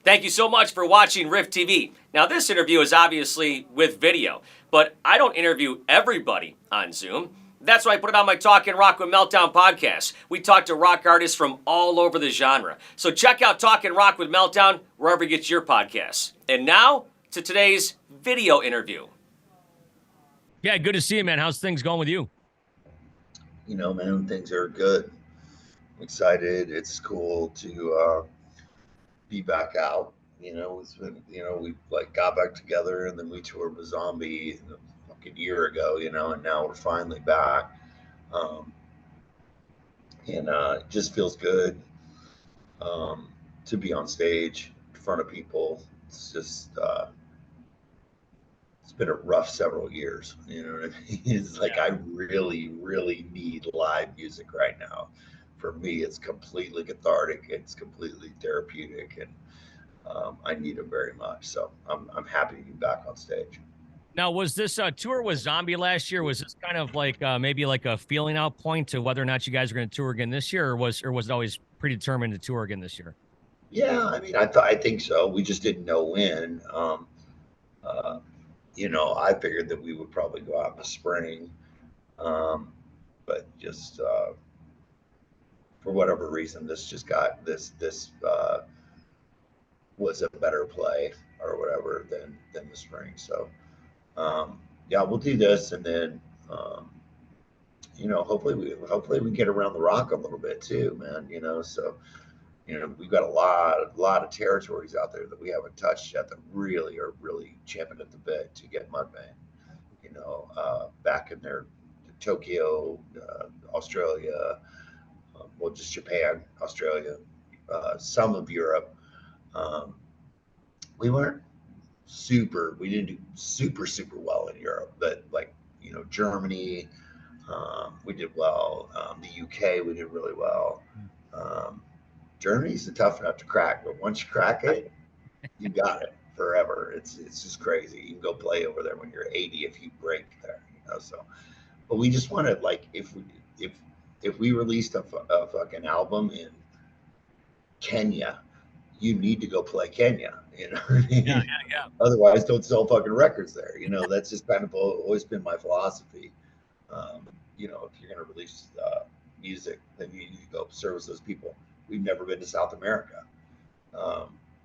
Thank you so much for watching Riff TV. Now, this interview is obviously with video, but I don't interview everybody on Zoom. That's why I put it on my Talkin Rock with Meltdown podcast. We talk to rock artists from all over the genre. So check out Talkin Rock with Meltdown wherever you get your podcasts. And now to today's video interview. Yeah, good to see you, man. How's things going with you? You know, man, things are good. I'm excited. It's cool to be back out. It's been, we like got back together and then we toured with Zombie a fucking year ago, and now we're finally back. Um, and it just feels good to be on stage in front of people. It's just, it's been a rough several years. You know what I mean? It's like I really, really need live music right now. For me, it's completely cathartic. It's completely therapeutic, and I need it very much. So I'm happy to be back on stage. Now, was this tour with Zombie last year? Was this kind of like maybe like a feeling out point to whether or not you guys are going to tour again this year, or was it always predetermined to tour again this year? Yeah, I mean, I think so. We just didn't know when. Uh, I figured that we would probably go out in the spring, um, but just for whatever reason, this was a better play or whatever than the spring. So yeah, we'll do this, and then hopefully we get around the rock a little bit too, man. So we've got a lot of territories out there that we haven't touched yet that really are really champing at the bit to get Mudvayne. Back in their Tokyo, Australia, well, just Japan, Australia, some of Europe. Um, we weren't we didn't do super well in Europe, but like Germany, we did well. The UK, we did really well. Um, Germany's tough enough to crack, but once you crack it, you got it forever. It's just crazy. You can go play over there when you're 80 if you break there. So, but we just wanted like if we released a fucking album in Kenya, you need to go play Kenya. You know what I mean? Yeah. Otherwise, don't sell fucking records there. That's just kind of always been my philosophy. If you're going to release music, then you need to go service those people. We've never been to South America,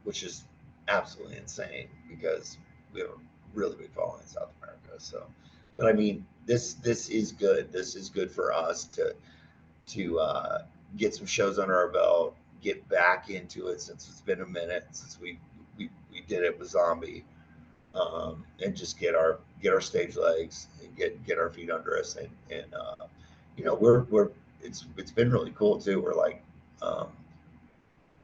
which is absolutely insane because we have a really big following in South America. So, but I mean, this is good. This is good for us to get some shows under our belt, get back into it since it's been a minute since we did it with Zombie, and just get our stage legs and get our feet under us, and we're it's been really cool too. We're like um,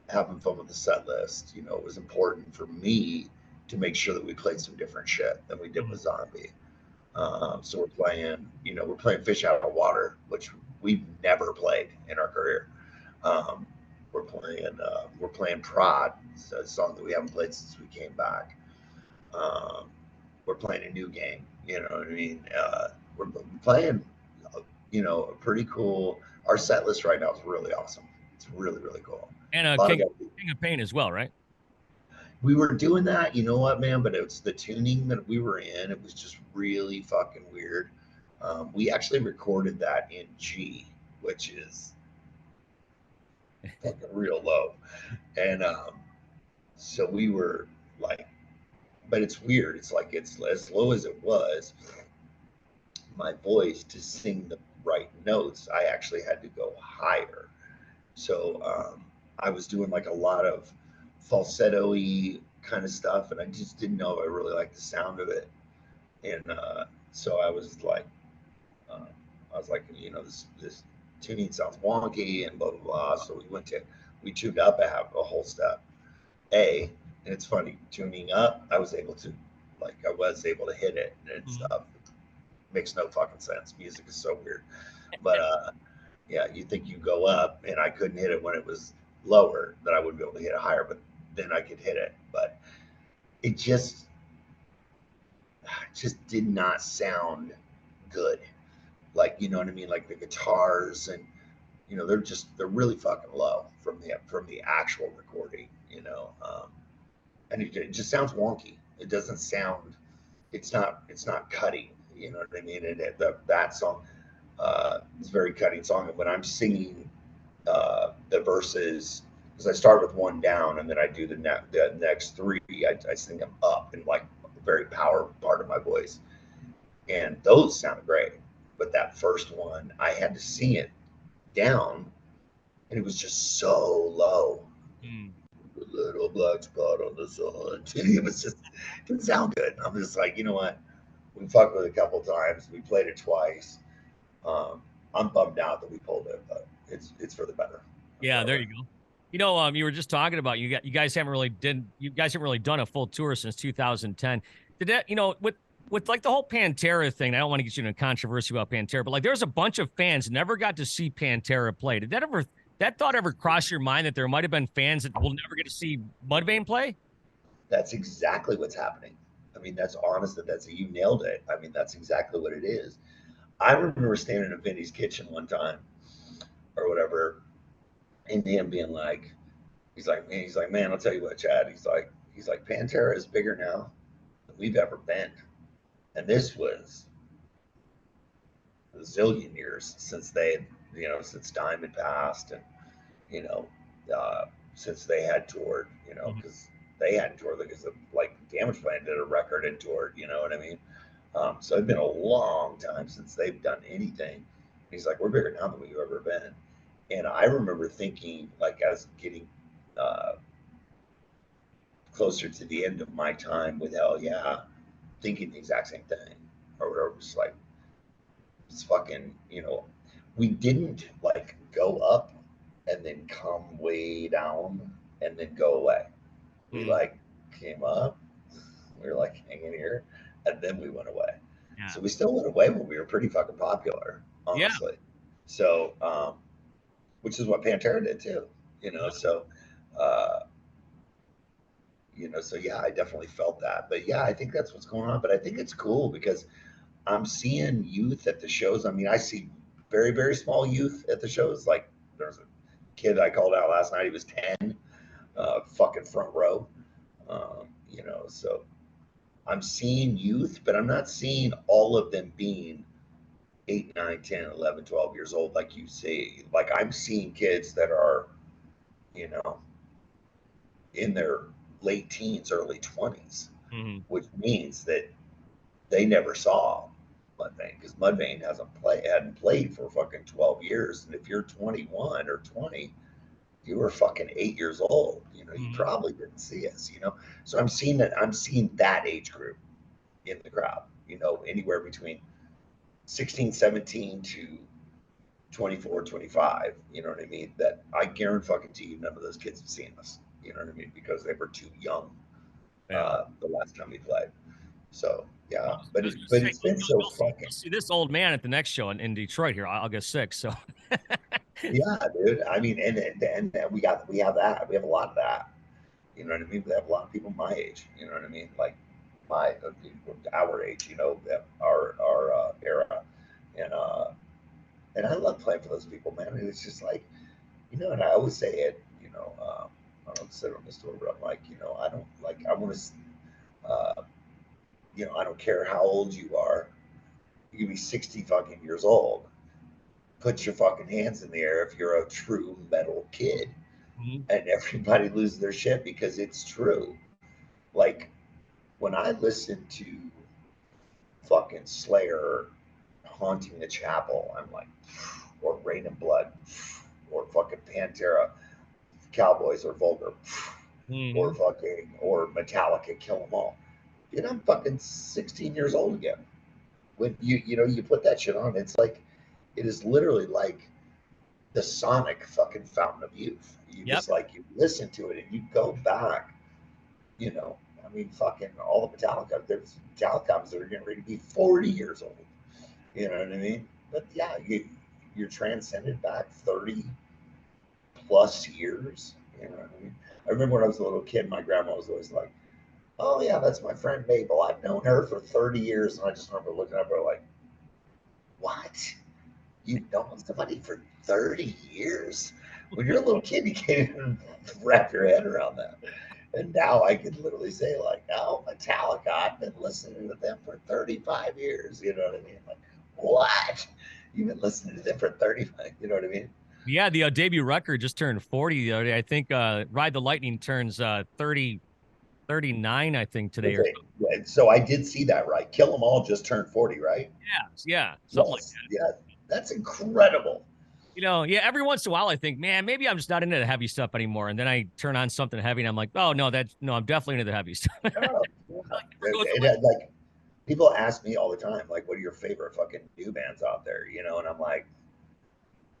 having fun with the set list. It was important for me to make sure that we played some different shit than we did with Zombie. So we're playing Fish Out of Water, which we've never played in our career. Um, we're playing Prod, it's a song that we haven't played since we came back. Um, we're playing a new game. You know what I mean? We're playing, a pretty cool. Our set list right now is really awesome. It's really really cool. And A lot of King of Pain as well, right? We were doing that, you know what, man? But it's the tuning that we were in. It was just really fucking weird. We actually recorded that in G, which is fucking real low, and so we were like, but it's weird. It's like it's as low as it was. My voice to sing the right notes, I actually had to go higher. So I was doing like a lot of falsetto-y kind of stuff, and I just didn't know if I really liked the sound of it. And so uh, I was like, this tuning sounds wonky and blah blah blah. So we tuned up a whole step. And it's funny tuning up. I was able to hit it, and it's makes no fucking sense. Music is so weird, but yeah, you think you go up, and I couldn't hit it when it was lower. That I would be able to hit it higher, but then I could hit it. But it just did not sound good. Like, you know what I mean? Like the guitars, and they're really fucking low from the actual recording. and it just sounds wonky. It doesn't sound. It's not cutting. You know what I mean? And that song is a very cutting song. And when I'm singing the verses, because I start with one down and then I do the next three, I sing them up in like a very power part of my voice, and those sound great. But that first one, I had to sing it down, and it was just so low. Mm. A little black spot on the sun. It was just it didn't sound good. I'm just like, you know what? We fucked with it a couple times. We played it twice. Um, I'm bummed out that we pulled it, but it's for the better. Yeah, there you go. You know, you were just talking about you guys haven't really done a full tour since 2010. Did that, you know, with like the whole Pantera thing? I don't want to get you into controversy about Pantera, but like there was a bunch of fans never got to see Pantera play. Did that thought ever cross your mind that there might have been fans that will never get to see Mudvayne play? That's exactly what's happening. I mean, that's honest. You nailed it. I mean, that's exactly what it is. I remember standing in Vinnie's kitchen one time or whatever, and him being like, he's like, man, I'll tell you what, Chad. He's like, Pantera is bigger now than we've ever been, and this was a zillion years since since Dime had passed, and you know, since they had toured, because they hadn't toured because like Damage Plan did a record and toured, you know what I mean? So it'd been a long time since they've done anything. And he's like, we're bigger now than we've ever been. And I remember thinking, like, as getting uh, closer to the end of my time with Hell Yeah, thinking the exact same thing. Or whatever, just like, it's fucking, we didn't like go up and then come way down and then go away. We like came up, we were like hanging here, and then we went away. Yeah. So we still went away when we were pretty fucking popular, honestly. Yeah. So, which is what Pantera did too, So, so yeah, I definitely felt that. But yeah, I think that's what's going on. But I think it's cool because I'm seeing youth at the shows. I mean, I see very, very small youth at the shows. Like there's a kid I called out last night. He was 10, fucking front row. So I'm seeing youth, but I'm not seeing all of them being 8, 9, 10, 11, 12 years old like you see. Like I'm seeing kids that are, in their late teens, early 20s, which means that they never saw Mudvayne because Mudvayne hadn't played for fucking 12 years. And if you're 21 or 20, you were fucking 8 years old. You probably didn't see us. So I'm seeing that age group in the crowd. Anywhere between 16, 17 to 24, 25. You know what I mean? That I guarantee you, none of those kids have seen us. You know what I mean? Because they were too young the last time we played. So yeah, but it's been so fucking. You'll see this old man at the next show in Detroit here, August 6th. So yeah, dude. I mean, and we have that. We have a lot of that. You know what I mean? We have a lot of people my age. You know what I mean? Like our age. Our era, and I love playing for those people, man. And it's just like, and I always say it. I don't sit on the store, but I'm like, I don't like. I want to. I don't care how old you are. You can be 60 fucking years old. Put your fucking hands in the air if you're a true metal kid. And everybody loses their shit because it's true. Like, when I listen to fucking Slayer haunting the chapel, I'm like, or Rain and Blood, or fucking Pantera, Cowboys, or Vulgar, or Metallica, Kill 'Em All. Dude, I'm fucking 16 years old again. When you put that shit on, it's like, it is literally like the sonic fucking fountain of youth. Just like, you listen to it and you go back, I mean, fucking all the Metallica, there's Metallica albums that are getting ready to be 40 years old. You know what I mean? But yeah, you're transcended back 30 plus years. You know what I mean? I remember when I was a little kid, my grandma was always like, oh yeah, that's my friend Mabel. I've known her for 30 years. And I just remember looking at her like, what? You've known somebody for 30 years? When you're a little kid, you can't even wrap your head around that. And now I could literally say like, oh, Metallica, I've been listening to them for 35 years. You know what I mean? Like, what? You've been listening to them for 35, you know what I mean? Yeah, the debut record just turned 40 the other day. I think Ride the Lightning turns 39, I think, today. Or Okay. Yeah, so I did see that, right? Kill 'Em All just turned 40, right? yeah, something like Yes. Yeah. That's incredible. yeah, every once in a while I think, man, maybe I'm just not into the heavy stuff anymore. And then I turn on something heavy and I'm like, oh no, I'm definitely into the heavy stuff. Oh, Never goes away. like people ask me all the time, like, what are your favorite fucking new bands out there? You know, and I'm like,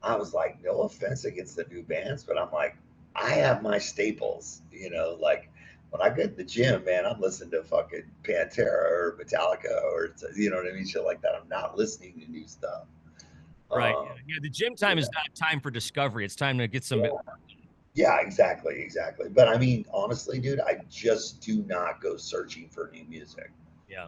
I was like, no offense against the new bands, but I'm like, I have my staples, you know, like when I get to the gym, man, I'm listening to fucking Pantera or Metallica or, you know what I mean? Shit like that. I'm not listening to new stuff. Right. Um, Yeah, the gym you time is know, not time for discovery. It's time to get some. yeah, yeah, exactly, exactly. But I mean, honestly, dude, I just do not go searching for new music. Yeah.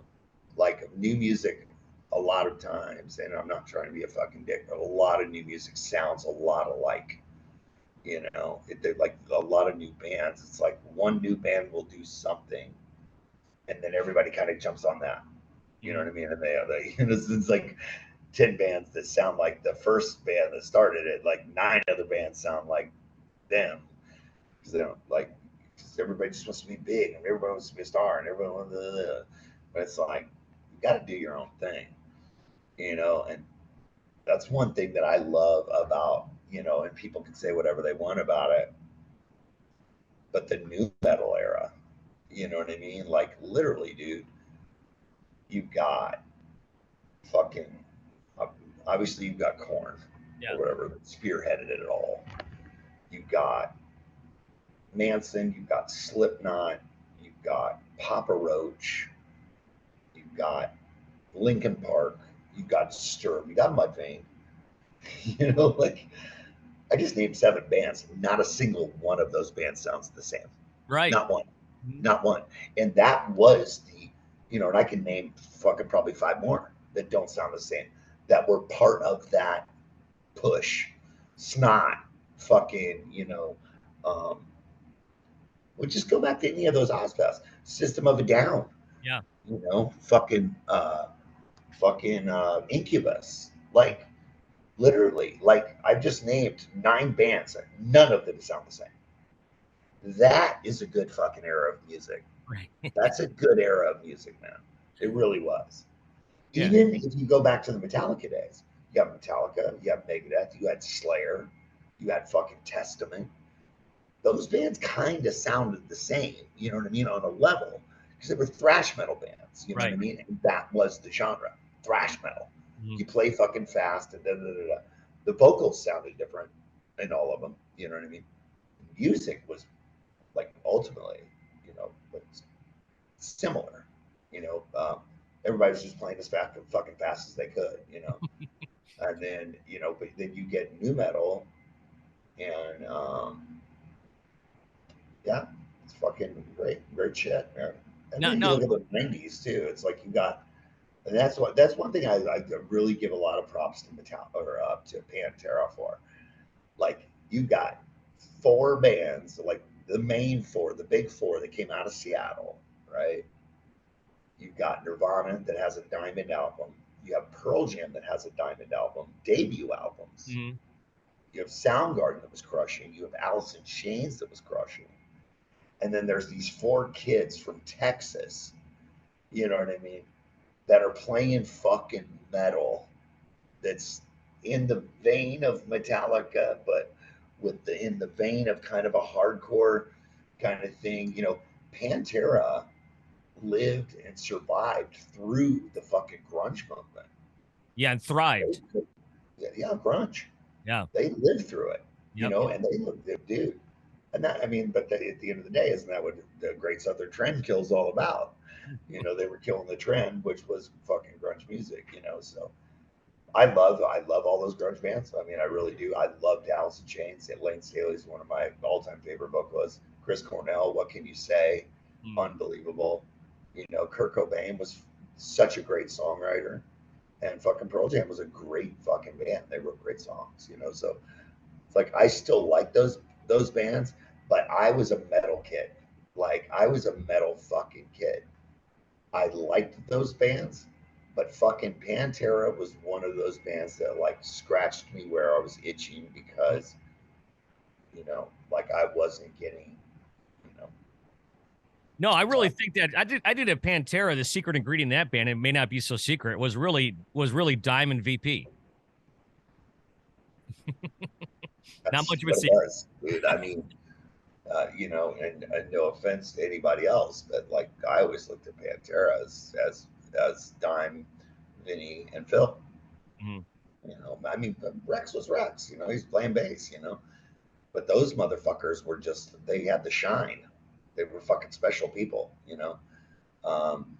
Like new music, a lot of times, and I'm not trying to be a fucking dick, but a lot of new music sounds a lot alike. You know, they're like a lot of new bands. It's like one new band will do something, and then everybody kind of jumps on that. You know Mhm. what I mean? And it's like 10 bands that sound like the first band that started it. Like 9 other bands sound like them. Because they don't like. Cause everybody just wants to be big, and everybody wants to be a star, and everyone wants to. But it's like you got to do your own thing, you know. And that's one thing that I love about, you know. And people can say whatever they want about it, but the new metal era, you know what I mean? Like literally, dude, you've got fucking obviously you've got Corn Yeah. or whatever that spearheaded it all. You've got Manson, you've got Slipknot, you've got Papa Roach, you've got Linkin Park, you've got Disturbed, you got Mudvayne. You know, like I just named 7 bands. Not a single one of those bands sounds the same. Right. Not one. Mhm. Not one. And that was the, you know, and I can name fucking probably 5 more that don't sound the same that were part of that push. Snot, fucking, you know, um, we'll just go back to any of those Ozfests. System of a Down, Yeah. you know, Incubus. Like, literally, like, I've just named 9 bands, and none of them sound the same. That is a good fucking era of music. Right. That's a good era of music, man. It really was. Yeah. Even if you go back to the Metallica days, you have Metallica, you have Megadeth, you had Slayer, you had fucking Testament. Those bands kind of sounded the same, you know what I mean, on a level, because they were thrash metal bands, you know what Right. I mean? And that was the genre, thrash metal. Mhm. You play fucking fast and da da da da. The vocals sounded different in all of them, you know what I mean? Music was like ultimately, you know, was similar. You know, everybody was just playing as fast, fucking fast as they could. You know, and then you know, but then you get new metal, and yeah, it's fucking great, great shit, man. And No, then you no. look at the '90s too. It's like you got, and that's one thing I really give a lot of props to Metallica or to Pantera for. Like you got 4 bands, like the main 4, the big 4 that came out of Seattle, right? You've got Nirvana that has a diamond album. You have Pearl Jam that has a diamond album, debut albums. Mhm. You have Soundgarden that was crushing. You have Alice in Chains that was crushing. And then there's these 4 kids from Texas, you know what I mean, that are playing fucking metal that's in the vein of Metallica, but in the vein of kind of a hardcore kind of thing. You know, Pantera lived and survived through the fucking grunge movement. Yeah, and thrived. Yeah, grunge. Yeah. They lived through it, you Yep. know, and they looked, dude. And that, I mean, but at the end of the day, isn't that what the Great Southern Trend kill's all about? You know, they were killing the trend, which was fucking grunge music, you know. So I love all those grunge bands. I mean, I really do. I loved Alice in Chains. Lane Staley's one of my all-time favorite vocalists. Chris Cornell, What Can You Say? Mm. Unbelievable. You know, Kurt Cobain was such a great songwriter, and fucking Pearl Jam was a great fucking band. They wrote great songs, you know. So it's like I still like those bands, but I was a metal kid. Like I was a metal fucking kid. I liked those bands, but fucking Pantera was one of those bands that like scratched me where I was itching because, like I wasn't getting, you know, No, I really top. think that I did a Pantera. The secret ingredient in that band, it may not be so secret, was really Diamond VP. Not That's much of a what it secret. was, dude. I mean, and no offense to anybody else, but like I always looked at Pantera as Dime, Vinny, and Phil. Mhm. I mean, Rex was Rex. He's playing bass. But those motherfuckers were they had the shine. They were fucking special people. Um,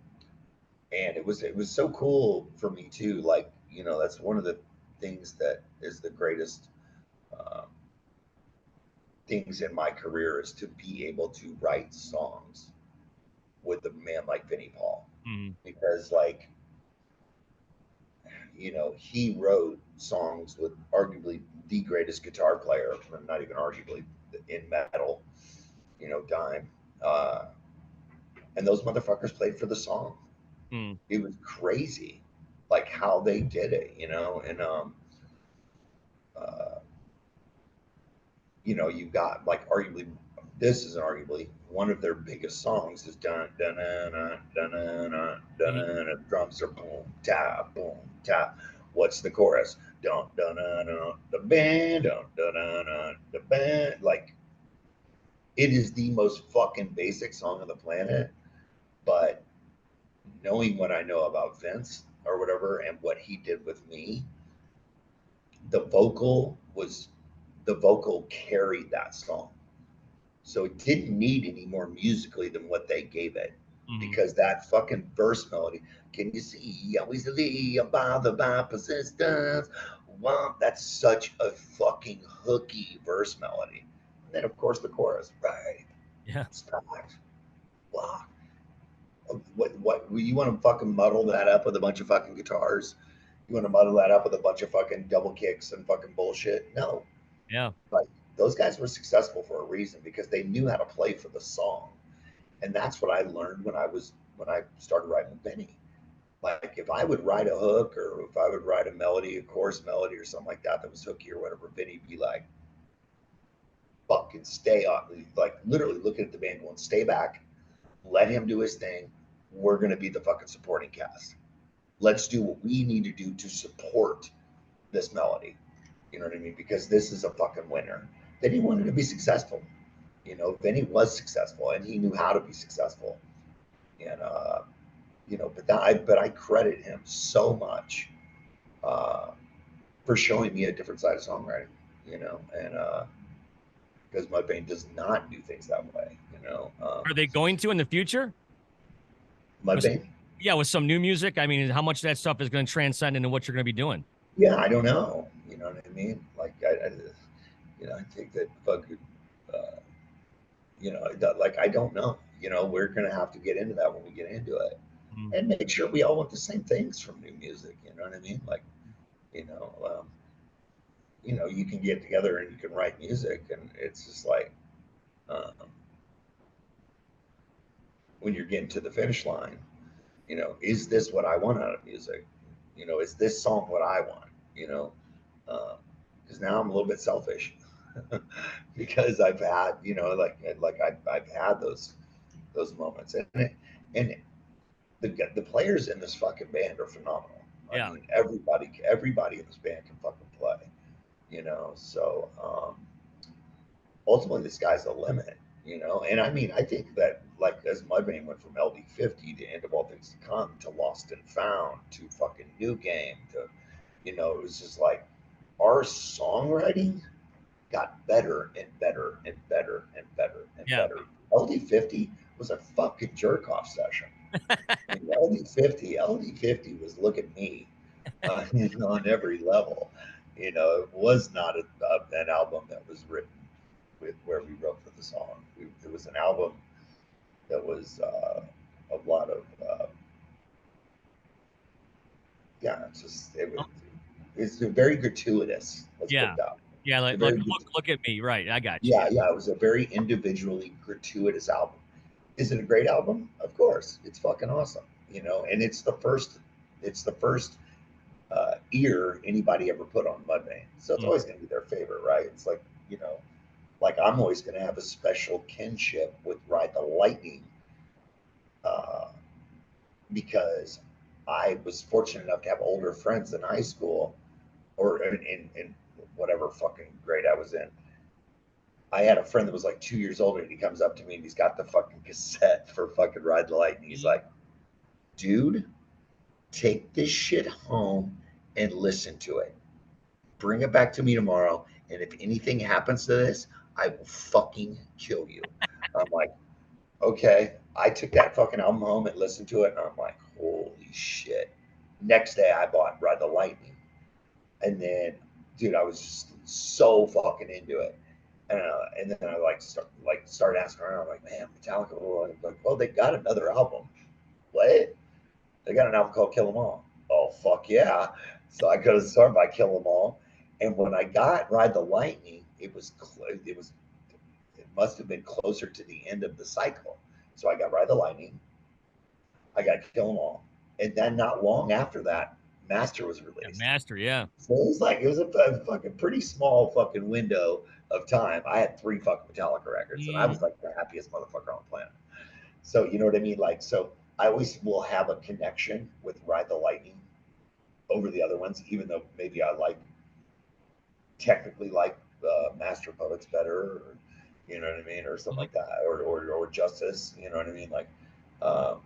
and it was so cool for me too. Like, that's one of the things that is the greatest um, things in my career is to be able to write songs with a man like Vinnie Paul, Mhm. because like he wrote songs with arguably the greatest guitar player, not even arguably, in metal, Dime. Uh, and those motherfuckers played for the song. Mhm. It was crazy, like how they did it, and uh, you got like arguably, this is arguably one of their biggest songs is dun dun dun dun dun dun dun Mhm. dun, and drums are boom tap. What's the chorus? Dun dun dun dun the band dun dun dun dun the band. Like it is the most fucking basic song on the planet, but knowing what I know about Vince or whatever and what he did with me, the vocal was the vocal carried that song. So it didn't need any more musically than what they gave it. Mhm. Because that fucking verse melody, can you see how easily I'm bothered by persistence? Wow, that's such a fucking hooky verse melody. And then of course the chorus, right? Yeah. Stop. Block. What you want to fucking muddle that up with a bunch of fucking guitars? You want to muddle that up with a bunch of fucking double kicks and fucking bullshit? No. Yeah. Like those guys were successful for a reason because they knew how to play for the song. And that's what I learned when I started writing with Benny. Like if I would write a hook or if I would write a melody, a chorus melody or something like that was hooky or whatever, Benny'd be like, fucking stay on, like literally looking at the band going, stay back, let him do his thing. We're gonna be the fucking supporting cast. Let's do what we need to do to support this melody. You know what I mean? Because this is a fucking winner. Then he wanted to be successful. Then he was successful and he knew how to be successful. And but I credit him so much uh, for showing me a different side of songwriting. And because Mudvayne does not do things that way. Are they going to in the future? With, Mudvayne. yeah, with some new music. I mean, how much of that stuff is going to transcend into what you're going to be doing? Yeah, I don't know. You know what I mean? Like I think that fucking, uh, like I don't know. We're gonna have to get into that when we get into it, Mhm. and make sure we all want the same things from new music. You know what I mean? Like, you know, um, you can get together and you can write music, and it's just like um, when you're getting to the finish line. Is this what I want out of music? Is this song what I want? You know, because now I'm a little bit selfish because I've had, like I've had those moments, and the players in this fucking band are phenomenal. I Yeah. mean, everybody in this band can fucking play. So ultimately the sky's the limit. And I mean, I think that like as Mudvayne went from LD50 to End of All Things to Come to Lost and Found to fucking New Game to, it was just like our songwriting got better and better and better and better and Yeah. better. LD50 was a fucking jerk off session. I mean, LD50 was look at me, on every level. It was not an album that was written with where we wrote for the song. It was an album that was a lot of yeah. It's very gratuitous. Let's put Yeah. it that way. Yeah. It's a Like, very look at me. Right. I got you. yeah, yeah. It was a very individually gratuitous album. Is it a great album? Of course, it's fucking awesome, you know. And it's the first ear anybody ever put on Mudvayne, so it's Mm. always going to be their favorite, right? It's like, you know, like I'm always going to have a special kinship with Ride the Lightning, uh, because I was fortunate enough to have older friends in high school or in whatever fucking grade I was in. I had a friend that was like 2 years older, and he comes up to me and he's got the fucking cassette for fucking Ride the Lightning. He's like, dude, take this shit home and listen to it. Bring it back to me tomorrow. And if anything happens to this, I will fucking kill you. I'm like, okay. I took that fucking album home and listened to it, and I'm like, holy shit. Next day, I bought Ride the Lightning. And then, dude, I was just so fucking into it. And then I started asking around. I'm like, man, Metallica. Well, they got another album. What? They got an album called Kill 'Em All. Oh fuck yeah! So I go to start by Kill 'Em All, and when I got Ride the Lightning, it must have been closer to the end of the cycle. So I got Ride the Lightning, I got Kill 'Em All, and then not long after that, Master was Yeah, released. Master, yeah. So it was a fucking pretty small fucking window of time. I had three fucking Metallica records, and I Mhm. was like the happiest motherfucker on the planet. So you know what I mean? Like, so I always will have a connection with Ride the Lightning over the other ones, even though maybe I technically like Master Puppets better, or, you know what I mean, or something Mhm. like that, or Justice, you know what I mean, like. Um,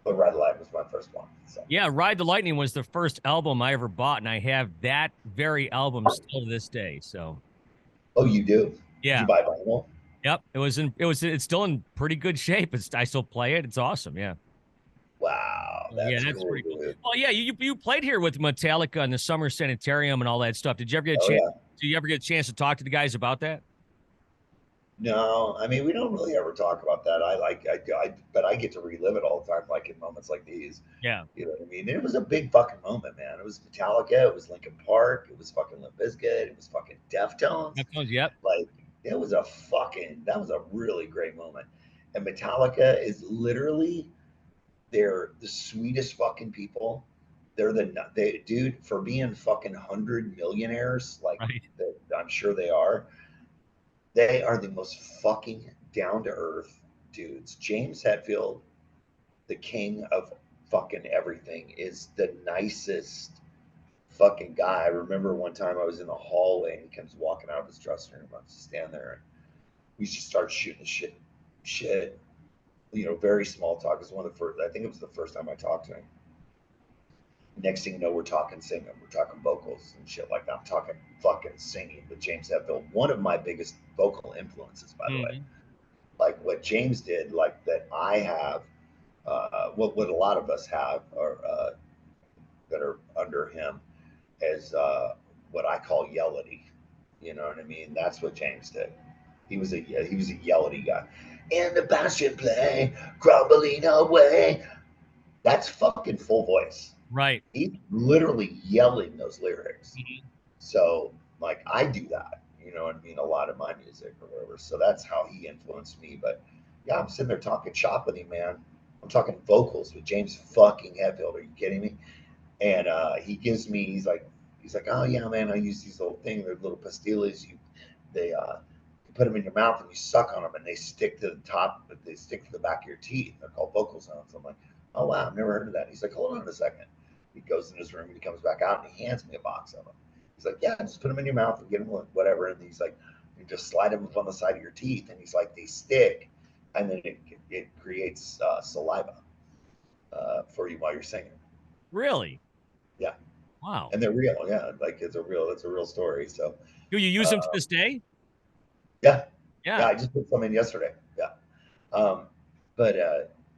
but Ride the Lightning was my first one. So. Yeah, Ride the Lightning was the first album I ever bought, and I have that very album still to this day. So Oh, you do? Did yeah. you buy vinyl? Yep. It's still in pretty good shape. I still play it. It's awesome. Yeah. Wow, So, yeah, that's that's cool, pretty cool. dude. Well, yeah, you played here with Metallica in the Summer Sanitarium and all that stuff. Did you ever get a Oh chance? yeah. Did you ever get a chance to talk to the guys about that? No, I mean we don't really ever talk about that. But I get to relive it all the time, like in moments like these. Yeah. You know what I mean? It was a big fucking moment, man. It was Metallica, it was Linkin Park, it was fucking Limp Bizkit, it was fucking Deftones. Deftones, yep. Like that was a really great moment. And Metallica is literally they're the sweetest fucking people. They dude for being fucking 100 millionaires, like Right. I'm sure they are. They are the most fucking down to earth dudes. James Hetfield, the king of fucking everything, is the nicest fucking guy. I remember one time I was in the hallway and he comes walking out of his dressing room. I was stand there and we just start shooting the shit. You know, very small talk. It was one of the first. I think it was the first time I talked to him. Next thing you know, we're talking singing, we're talking vocals and shit like that. I'm talking fucking singing with James Hetfield, one of my biggest vocal influences, by the way. Hmm. Like what James did, like that I have, what a lot of us have, or that are under him, is what I call yellity. You know what I mean? That's what James did. He was a yellity guy. And the bastion play crumbling away. That's fucking full voice. Right. He's literally yelling those lyrics. Mhm. So like I do that, you know what I mean, a lot of my music or whatever. So that's how he influenced me. But yeah, I'm sitting there talking shop with him, man. I'm talking vocals with James fucking Hetfield. Are you kidding me? And he gives me, he's like, oh yeah, man, I use these little things, they're little pastillas. You put them in your mouth and you suck on them, and they stick to the top, but they stick to the back of your teeth. They're called vocal sounds. I'm like, oh wow, I've never heard of that. He's like, hold on a second. He goes in his room and he comes back out and he hands me a box of them. He's like, yeah, just put them in your mouth and get them whatever. And he's like, you just slide them up on the side of your teeth, and he's like, they stick, and then it creates saliva for you while you're singing. Really? Yeah, Wow. and they're real. Yeah, like it's a real story. So Do you use them to uh, this day? yeah, yeah, Yeah. I just put some in yesterday. Yeah, um, but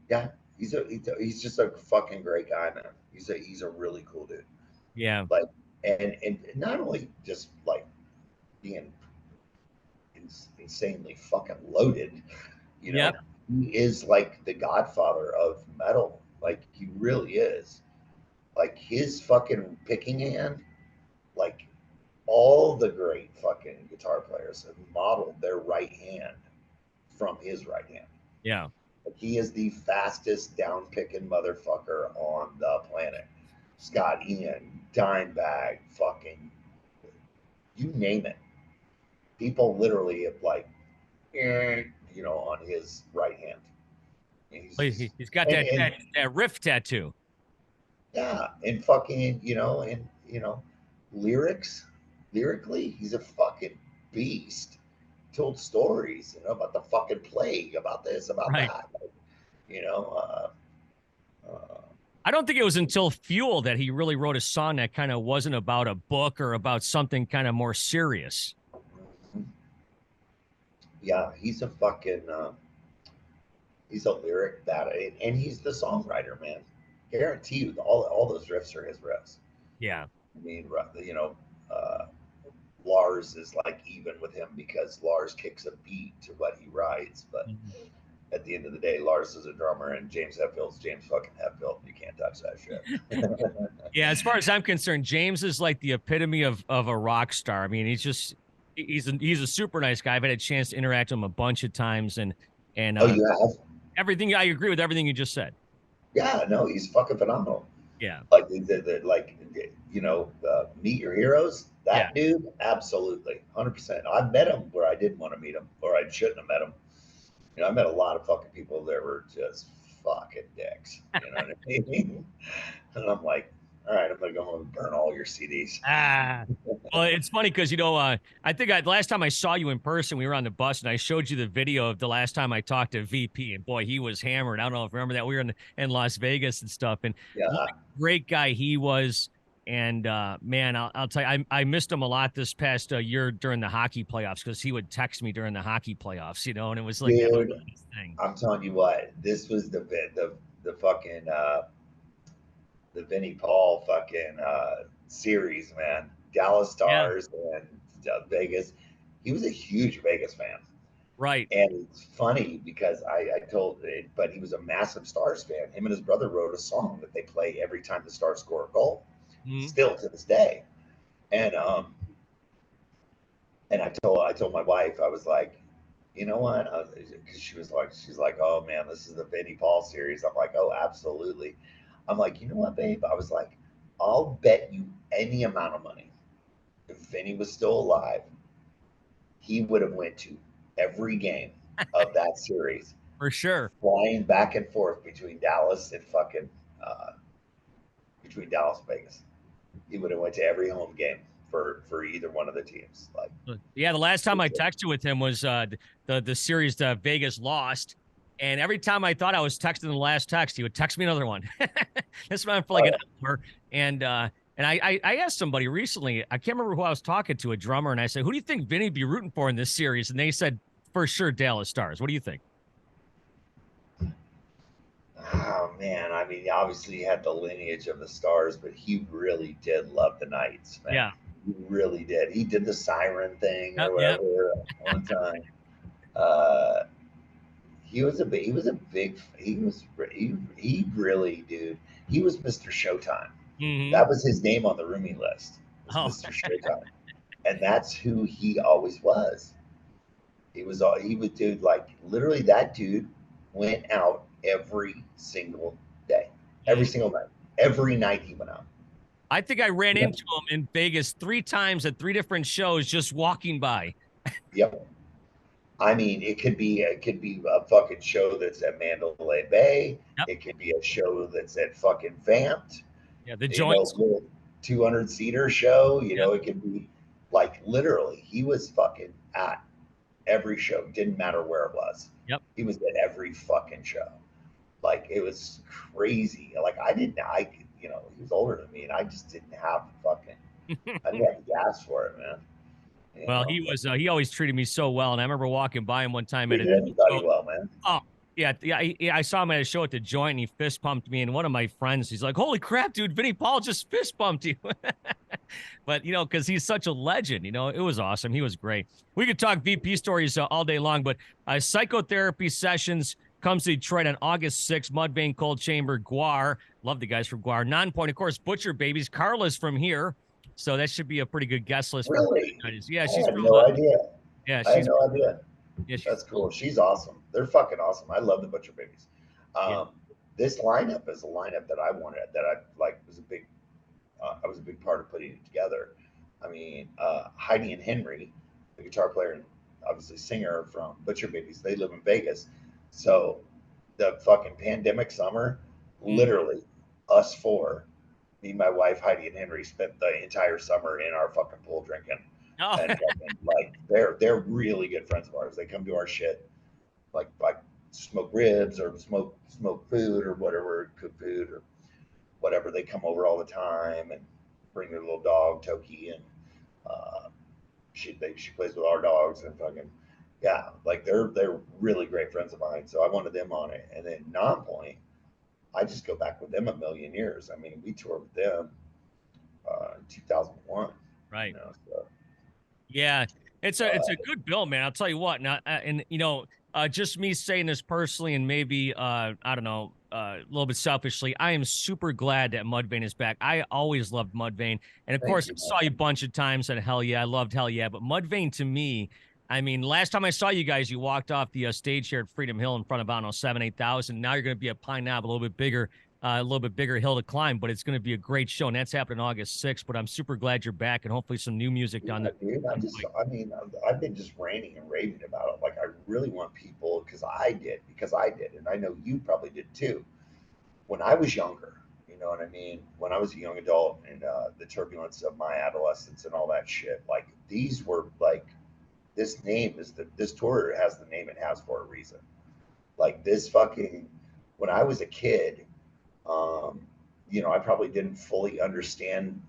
yeah, he's just a fucking great guy, man. He's a really cool dude. Yeah. Like, and not only just like being insanely fucking loaded, you Yep. know, he is like the godfather of metal. Like he really is. Like his fucking picking hand, like all the great fucking guitar players have modeled their right hand from his right hand. Yeah. He is the fastest down picking motherfucker on the planet. Scott Ian, Dimebag, fucking, you name it. People literally have like, on his right hand. He's got And that riff tattoo. yeah, and fucking, lyrically, he's a fucking beast. Told stories, about the fucking plague, about this, about Right. that. You know, I don't think it was until Fuel that he really wrote a song that kind of wasn't about a book or about something kind of more serious. yeah, he's a fucking, he's a lyric that, and he's the songwriter, man. Guarantee you, all those riffs are his riffs. Yeah. I mean, uh, Lars is like even with him because Lars kicks a beat to what he writes, but at the end of the day, Lars is a drummer and James Hetfield's James fucking Hetfield. You can't touch that shit. Yeah, as far as I'm concerned, James is like the epitome of a rock star. I mean, he's a super nice guy. I've had a chance to interact with him a bunch of times, and Oh, you have? everything. I agree with everything you just said. Yeah, no, he's fucking phenomenal. Yeah. Like Meet Your Heroes. That Yeah. dude, absolutely, 100%. I've met him where I didn't want to meet him, or I shouldn't have met him. I met a lot of fucking people that were just fucking dicks. You know what I mean? And I'm like, all right, I'm gonna go home and burn all your CDs. Well, it's funny because I think the last time I saw you in person, we were on the bus, and I showed you the video of the last time I talked to VP, and boy, he was hammered. I don't know if you remember that. We were in Las Vegas and stuff, and Yeah. what a great guy he was. And man, I'll tell you, I missed him a lot this past year during the hockey playoffs because he would text me during the hockey playoffs, and it was like Dude, this thing. I'm telling you what, this was the fucking the Vinnie Paul fucking series, man. Dallas Stars and Vegas. He was a huge Vegas fan. Right. And it's funny because I told it, but he was a massive Stars fan. Him and his brother wrote a song that they play every time the Stars score a goal, still to this day. And I told my wife, I was like, you know what? Because she's like, oh man, this is the Vinnie Paul series. I'm like, oh, absolutely. I'm like, you know what, babe? I was like, I'll bet you any amount of money, if Vinnie was still alive, he would have went to every game of that series. For sure. Flying back and forth between Dallas and between Dallas and Vegas. He would have went to every home game for either one of the teams. Like, yeah, the last time I texted with him was the series that Vegas lost. And every time I thought I was texting the last text, he would text me another one. This went for like an hour. And I asked somebody recently, I can't remember who I was talking to, a drummer, and I said, who do you think Vinny'd be rooting for in this series? And they said, for sure, Dallas Stars. What do you think? Oh man, I mean, obviously he had the lineage of the Stars, but he really did love the Knights, man. Yeah. He really did. He did the siren thing or whatever one time. He really, dude, he was Mr. Showtime. Mm-hmm. That was his name on the roomie list, Mr. Showtime. And that's who he always was. He was, dude, like literally that dude went out every single day, every single night, every night he went out. I think I ran into him in Vegas 3 times at 3 different shows just walking by. Yep. I mean, it could be a fucking show that's at Mandalay Bay. Yep. It could be a show that's at fucking Vamped. Yeah, the Joints. 200-seater show. It could be like literally he was fucking at every show. Didn't matter where it was. Yep. He was at every fucking show. Like it was crazy. Like he was older than me and I just didn't have fucking, I didn't have the gas for it, man. Well, he always treated me so well, and I remember walking by him one time at well, man. Oh, yeah, I saw him at a show at the Joint, and he fist pumped me, and one of my friends, he's like, "Holy crap, dude, Vinnie Paul just fist pumped you." But because he's such a legend, it was awesome. He was great. We could talk VP stories all day long, but Psychotherapy Sessions comes to Detroit on August 6th. Mudvayne, Cold Chamber, Guar. Love the guys from Guar. Non-point, of course, Butcher Babies. Carla's from here. So that should be a pretty good guest list. Really? Yeah, she's from no idea. Yeah, I had no idea. Yeah, she's That's cool. She's awesome. They're fucking awesome. I love the Butcher Babies. yeah. This lineup is a lineup that I wanted, that I like I was a big part of putting it together. I mean, Heidi and Henry, the guitar player and obviously singer from Butcher Babies, they live in Vegas. So the fucking pandemic summer, Mm. literally, us four, me, my wife, Heidi, and Henry, spent the entire summer in our fucking pool drinking. Oh, And fucking, like, they're really good friends of ours. They come to our shit, like smoke ribs or smoke food or whatever, cook food or whatever. They come over all the time and bring their little dog Toki, and uh, she plays with our dogs and fucking, yeah, like they're really great friends of mine. So I wanted them on it, and then Nonpoint, I just go back with them a million years. I mean, we toured with them in 2001. You right. know, so Yeah, it's a uh, good bill, man. I'll tell you what. Now, and just me saying this personally, and maybe I don't know, a little bit selfishly, I am super glad that Mudvayne is back. I always loved Mudvayne, and of thank course, you, I man. saw you a bunch of times at Hell Yeah. I loved Hell Yeah, but Mudvayne to me. I mean, last time I saw you guys, you walked off the stage here at Freedom Hill in front of, I don't know, 7,000, 8,000. Now you're going to be at Pine Knob, a little bit bigger hill to climb, but it's going to be a great show, and that's happening August 6th. But I'm super glad you're back, and hopefully some new music down Yeah, there. dude. I mean, I've been just ranting and raving about it. Like, I really want people, because I did, and I know you probably did too. When I was younger, you know what I mean? When I was a young adult and the turbulence of my adolescence and all that shit, like, these were like, this tour has the name it has for a reason. Like, this fucking, when I was a kid, um, I probably didn't fully understand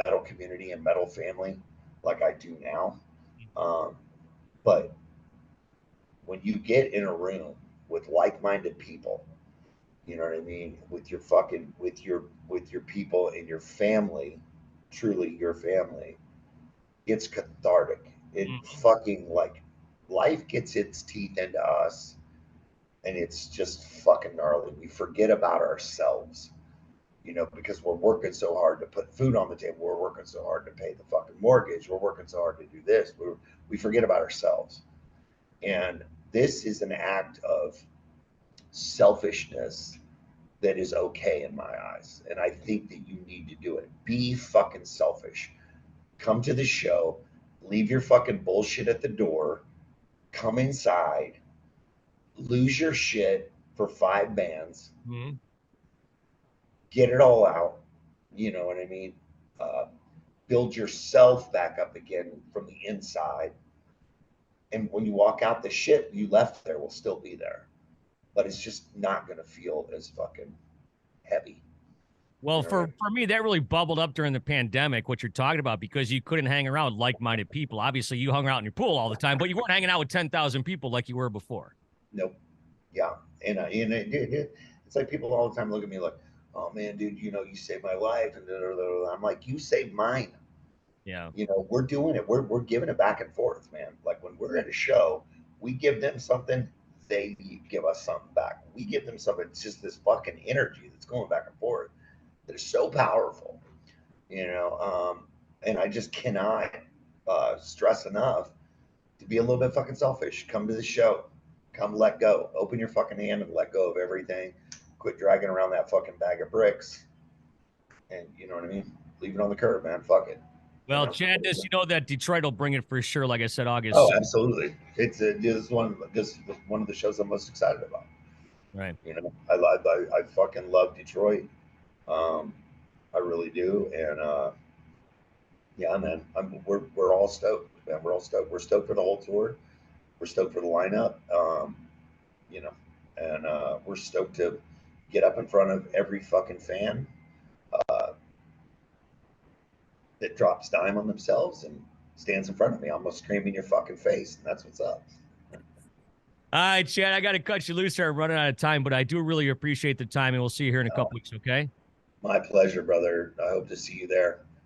metal community and metal family like I do now. Um, but when you get in a room with like-minded people, you know what I mean, with your people and your family, truly your family, it's cathartic. It Mm. fucking, like, life gets its teeth into us, and it's just fucking gnarly. We forget about ourselves, because we're working so hard to put food on the table. We're working so hard to pay the fucking mortgage. We're working so hard to do this. We forget about ourselves. And this is an act of selfishness that is okay in my eyes. And I think that you need to do it. Be fucking selfish. Come to the show, leave your fucking bullshit at the door, come inside, lose your shit for 5 bands, Mm. get it all out. You know what I mean? Uh, Build yourself back up again from the inside. And when you walk out, the shit you left there will still be there, but it's just not going to feel as fucking heavy. Well, You know what I for mean? me, that really bubbled up during the pandemic, what you're talking about, because you couldn't hang around with like-minded people. Obviously, you hung out in your pool all the time, but you weren't hanging out with 10,000 people like you were before. Nope. Yeah. It's like people all the time look at me like, oh man, dude, you saved my life. And I'm like, you saved mine. Yeah. We're doing it. We're giving it back and forth, man. Like, when we're at a show, we give them something, they give us something back. We give them something. It's just this fucking energy that's going back and forth that is so powerful, you know. And I just cannot stress enough to be a little bit fucking selfish. Come to the show. Come, let go. Open your fucking hand and let go of everything. Quit dragging around that fucking bag of bricks. And you know what I mean? Leave it on the curb, man. Fuck it. You Well, know? Chad, this, that Detroit will bring it for sure. Like I said, August Oh, 6th. absolutely. This is one of the shows I'm most excited about. Right. I fucking love Detroit. Um, I really do. And yeah, man, we're all stoked, man. We're all stoked. We're stoked for the whole tour. We're stoked for the lineup. You know, and we're stoked to get up in front of every fucking fan uh, that drops dime on themselves and stands in front of me. I'm gonna scream in your fucking face, and that's what's up. All right, Chad, I got to cut you loose here. I'm running out of time, but I do really appreciate the time, and we'll see you here in a Uh, couple weeks, okay? my pleasure, brother. I hope to see you there.